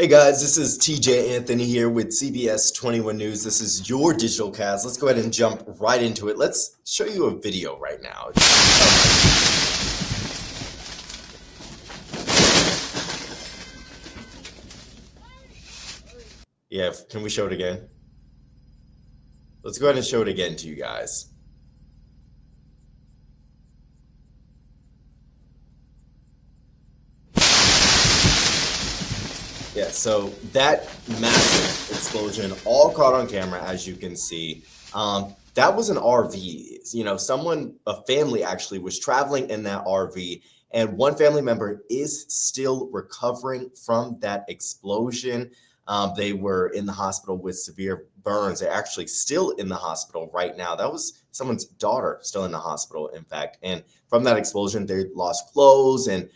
Hey guys, this is TJ Anthony here with CBS 21 News. This is your digital cast. Let's go ahead and jump right into it. Let's show you a video right now. Yeah, can we show it again? Let's go ahead and show it again to you guys. Yeah, so that massive explosion, all caught on camera, as you can see. That was an RV. A family actually was traveling in that RV, and one family member is still recovering from that explosion. They were in the hospital with severe burns. They're actually still in the hospital right now. That was someone's daughter still in the hospital, in fact. And from that explosion, they lost clothes and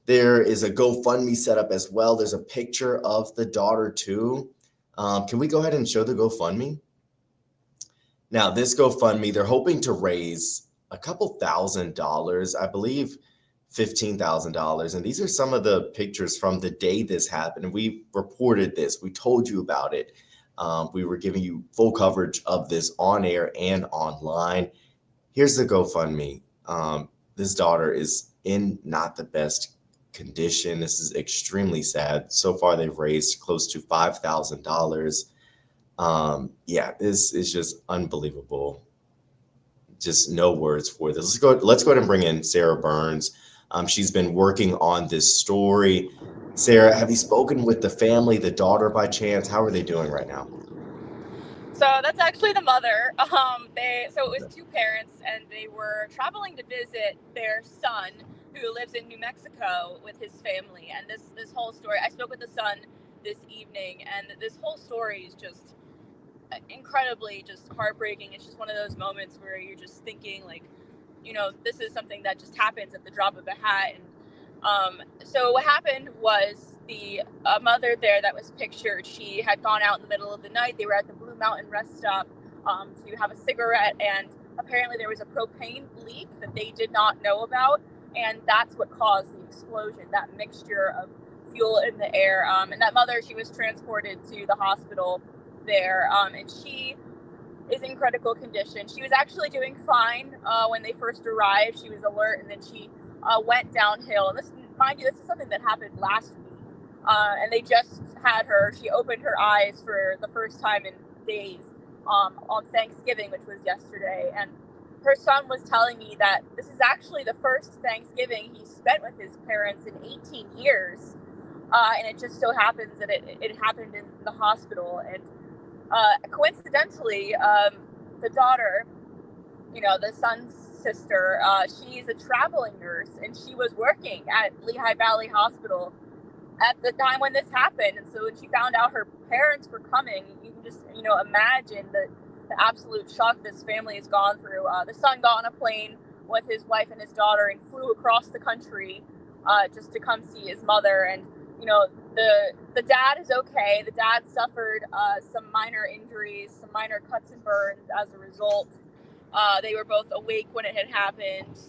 there is a GoFundMe set up as well. There's a picture of the daughter too. Can we go ahead and show the GoFundMe? Now, this GoFundMe, they're hoping to raise a couple $1,000s, I believe $15,000. And these are some of the pictures from the day this happened. And we reported this, we told you about it. We were giving you full coverage of this on air and online. Here's the GoFundMe. This daughter is in not the best condition. This is extremely sad. So far, they've raised close to $5,000. Yeah, this is just unbelievable. Just no words for this. Let's go ahead and bring in Sarah Burns. She's been working on this story. Sarah, have you spoken with the family, the daughter by chance? How are they doing right now? So that's actually the mother. So it was two parents, and they were traveling to visit their son, who lives in New Mexico with his family. And this whole story, I spoke with the son this evening, and this whole story is just incredibly just heartbreaking. It's just one of those moments where you're just thinking, like, this is something that just happens at the drop of a hat. And so what happened was the mother there that was pictured, she had gone out in the middle of the night. They were at the Blue Mountain rest stop to have a cigarette, and apparently there was a propane leak that they did not know about, and that's what caused the explosion, that mixture of fuel in the air. And that mother, she was transported to the hospital there, and she is in critical condition. She was actually doing fine when they first arrived. She was alert, and then she went downhill. And this, mind you, this is something that happened last week. And they just had her. She opened her eyes for the first time in days on Thanksgiving, which was yesterday. And her son was telling me that this is actually the first Thanksgiving he spent with his parents in 18 years. And it just so happens that it happened in the hospital. And coincidentally, the daughter, the son's sister, she's a traveling nurse, and she was working at Lehigh Valley Hospital at the time when this happened. And so when she found out her parents were coming, you can just, imagine the absolute shock this family has gone through. The son got on a plane with his wife and his daughter and flew across the country just to come see his mother. And, the dad is okay. The dad suffered some minor injuries, some minor cuts and burns as a result. They were both awake when it had happened,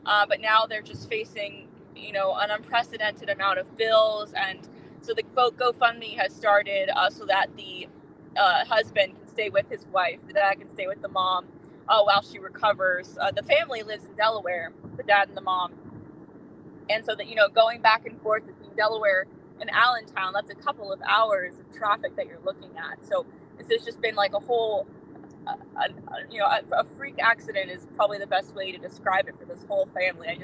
but now they're just facing, an unprecedented amount of bills. And so the GoFundMe has started so that the husband can stay with his wife, the dad can stay with the mom while she recovers. The family lives in Delaware, the dad and the mom. And so that, going back and forth between Delaware and Allentown, that's a couple of hours of traffic that you're looking at. So this has just been like a whole a freak accident is probably the best way to describe it for this whole family.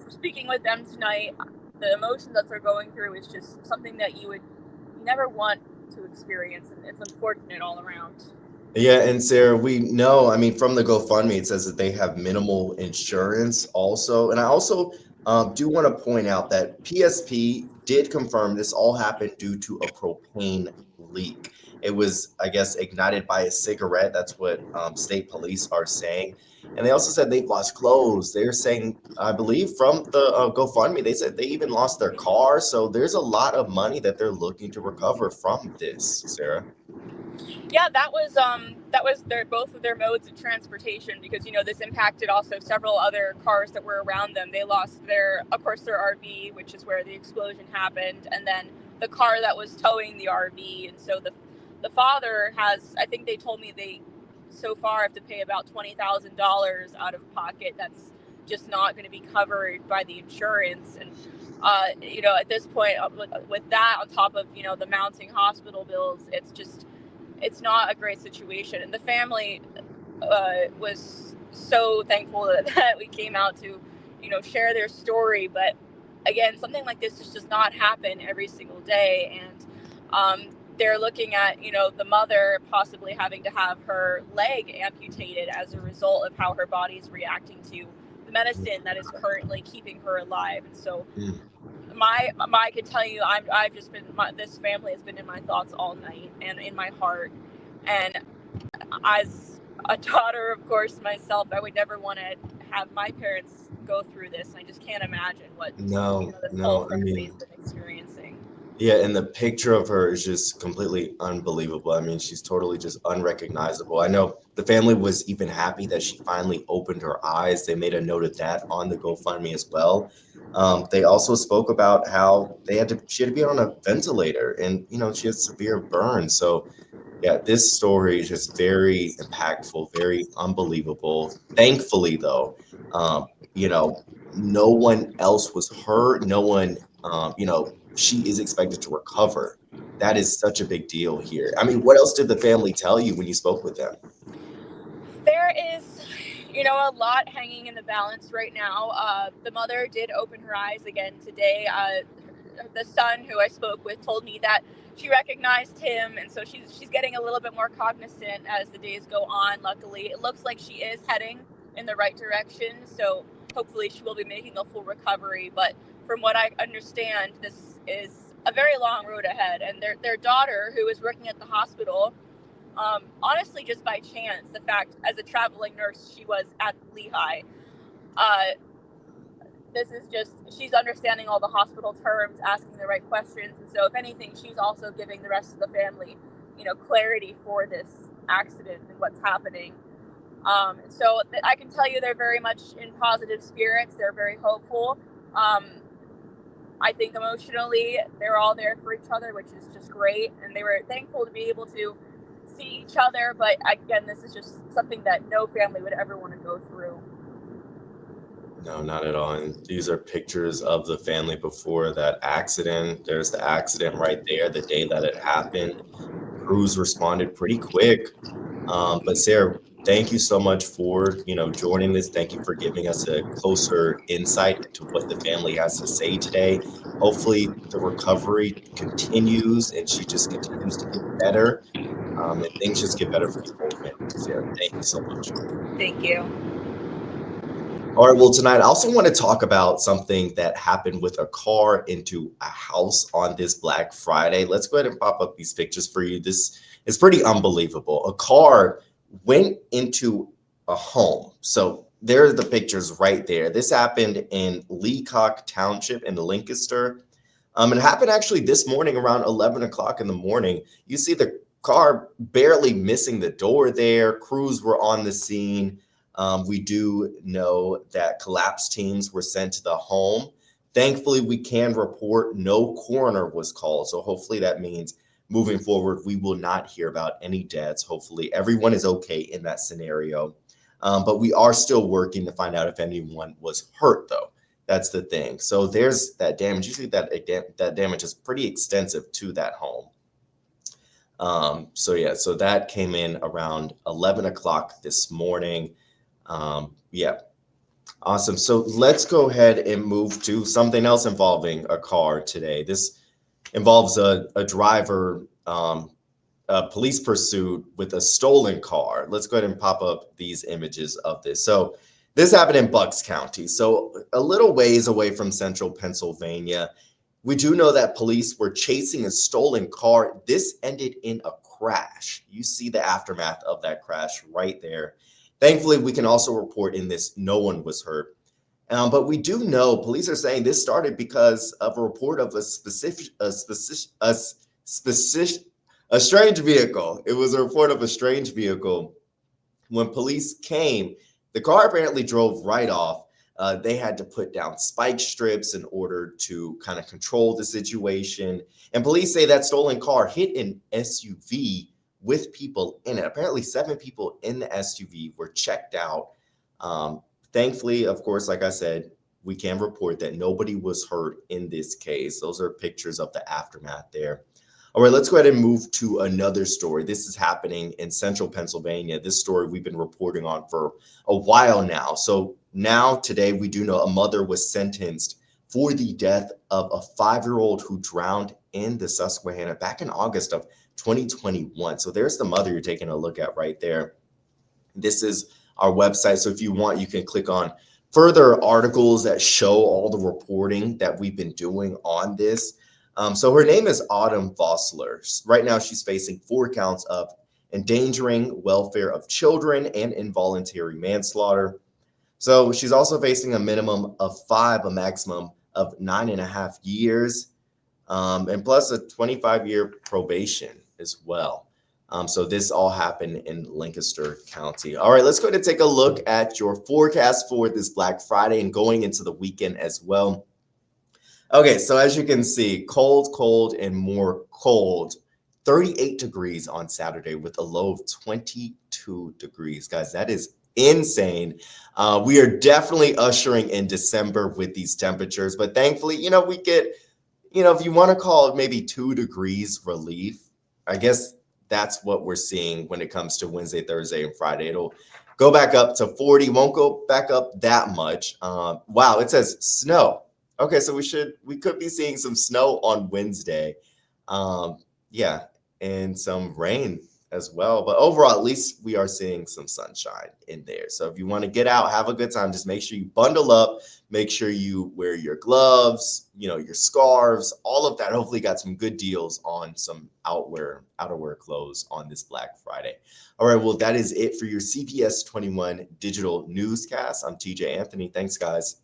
Speaking with them tonight, the emotions that they're going through is just something that you would never want to experience, and it's unfortunate all around. Yeah, and Sarah, we know, I mean, from the GoFundMe, it says that they have minimal insurance also. And I also do want to point out that PSP did confirm this all happened due to a propane leak. It was, I guess, ignited by a cigarette. That's what state police are saying. And they also said they've lost clothes. They're saying, I believe, from the GoFundMe, they said they even lost their car. So there's a lot of money that they're looking to recover from this, Sarah. Yeah, that was both of their modes of transportation, because this impacted also several other cars that were around them. They lost their RV, which is where the explosion happened, and then the car that was towing the RV. And so the father has, I think they told me they so far have to pay about $20,000 out of pocket. That's just not going to be covered by the insurance. And at this point, with that on top of the mounting hospital bills, it's not a great situation. And the family was so thankful that we came out to share their story. But again, something like this just does not happen every single day. And they're looking at the mother possibly having to have her leg amputated as a result of how her body is reacting to the medicine that is currently keeping her alive. And so I can tell you, I've just been, this family has been in my thoughts all night and in my heart. And as a daughter, of course, myself, I would never want to have my parents go through this. And I just can't imagine what this whole family's been experiencing. Yeah, and the picture of her is just completely unbelievable. I mean, she's totally just unrecognizable. I know the family was even happy that she finally opened her eyes. They made a note of that on the GoFundMe as well. They also spoke about how she had to be on a ventilator, and she had severe burns. So yeah, this story is just very impactful, very unbelievable. Thankfully, though, no one else was hurt. No one, she is expected to recover. That is such a big deal here. I mean, what else did the family tell you when you spoke with them? There is, a lot hanging in the balance right now. The mother did open her eyes again today. The son who I spoke with told me that she recognized him, and so she's getting a little bit more cognizant as the days go on. Luckily, it looks like she is heading in the right direction, so hopefully she will be making a full recovery. But from what I understand, this is a very long road ahead. And their daughter, who is working at the hospital, honestly, just by chance, the fact as a traveling nurse, she was at Lehigh. This is just, she's understanding all the hospital terms, asking the right questions. And so if anything, she's also giving the rest of the family, clarity for this accident and what's happening. So I can tell you they're very much in positive spirits. They're very hopeful. I think emotionally, they're all there for each other, which is just great. And they were thankful to be able to see each other. But again, this is just something that no family would ever want to go through. No, not at all. And these are pictures of the family before that accident. There's the accident right there, the day that it happened. Crews responded pretty quick. But Sarah, thank you so much for, joining this. Thank you for giving us a closer insight into what the family has to say today. Hopefully the recovery continues and she just continues to get better. And things just get better for the whole family. Sarah, thank you so much. Thank you. All right, well, tonight I also want to talk about something that happened with a car into a house on this Black Friday. Let's go ahead and pop up these pictures for you. This is pretty unbelievable. A car went into a home. So there are the pictures right there. This happened in Leacock Township in Lancaster. It happened actually this morning around 11 o'clock in the morning. You see the car barely missing the door there. Crews were on the scene. We do know that collapse teams were sent to the home. Thankfully, we can report no coroner was called. So hopefully that means moving forward, we will not hear about any deaths. Hopefully everyone is okay in that scenario. But we are still working to find out if anyone was hurt, though. That's the thing. So there's that damage. You see that damage is pretty extensive to that home. So that came in around 11 o'clock this morning. Awesome. So let's go ahead and move to something else involving a car today. This involves a driver, a police pursuit with a stolen car. Let's go ahead and pop up these images of this. So this happened in Bucks County, so a little ways away from central Pennsylvania. We do know that police were chasing a stolen car. This ended in a crash. You see the aftermath of that crash right there. Thankfully, we can also report in this no one was hurt. But we do know police are saying this started because of a report of a strange vehicle. It was a report of a strange vehicle. When police came, the car apparently drove right off. They had to put down spike strips in order to kind of control the situation. And police say that stolen car hit an SUV with people in it. Apparently, 7 people in the SUV were checked out. Um, Thankfully, of course, like I said, we can report that nobody was hurt in this case. Those are pictures of the aftermath there. All right, let's go ahead and move to another story. This is happening in central Pennsylvania. This story we've been reporting on for a while now. So now, today, we do know a mother was sentenced for the death of a 5-year-old who drowned in the Susquehanna back in August of 2021. So there's the mother you're taking a look at right there. This is our website. So if you want, you can click on further articles that show all the reporting that we've been doing on this. So her name is Autumn Vossler. Right now, she's facing 4 counts of endangering welfare of children and involuntary manslaughter. So she's also facing a minimum of 5, a maximum of 9.5 years, and plus a 25-year probation as well. So this all happened in Lancaster County. All right, let's go ahead and take a look at your forecast for this Black Friday and going into the weekend as well. Okay, so as you can see, cold, and more cold. 38 degrees on Saturday with a low of 22 degrees. Guys, that is insane. We are definitely ushering in December with these temperatures, but thankfully, we get, if you want to call it maybe 2 degrees relief, I guess that's what we're seeing when it comes to Wednesday, Thursday, and Friday. It'll go back up to 40, won't go back up that much. Wow, it says snow. Okay, so we could be seeing some snow on Wednesday. Yeah, and some rain as well. But overall, at least we are seeing some sunshine in there. So if you want to get out, have a good time, just make sure you bundle up, make sure you wear your gloves, your scarves, all of that. Hopefully got some good deals on some outerwear clothes on this Black Friday. All right, well, that is it for your CPS 21 digital newscast. I'm TJ Anthony. Thanks, guys.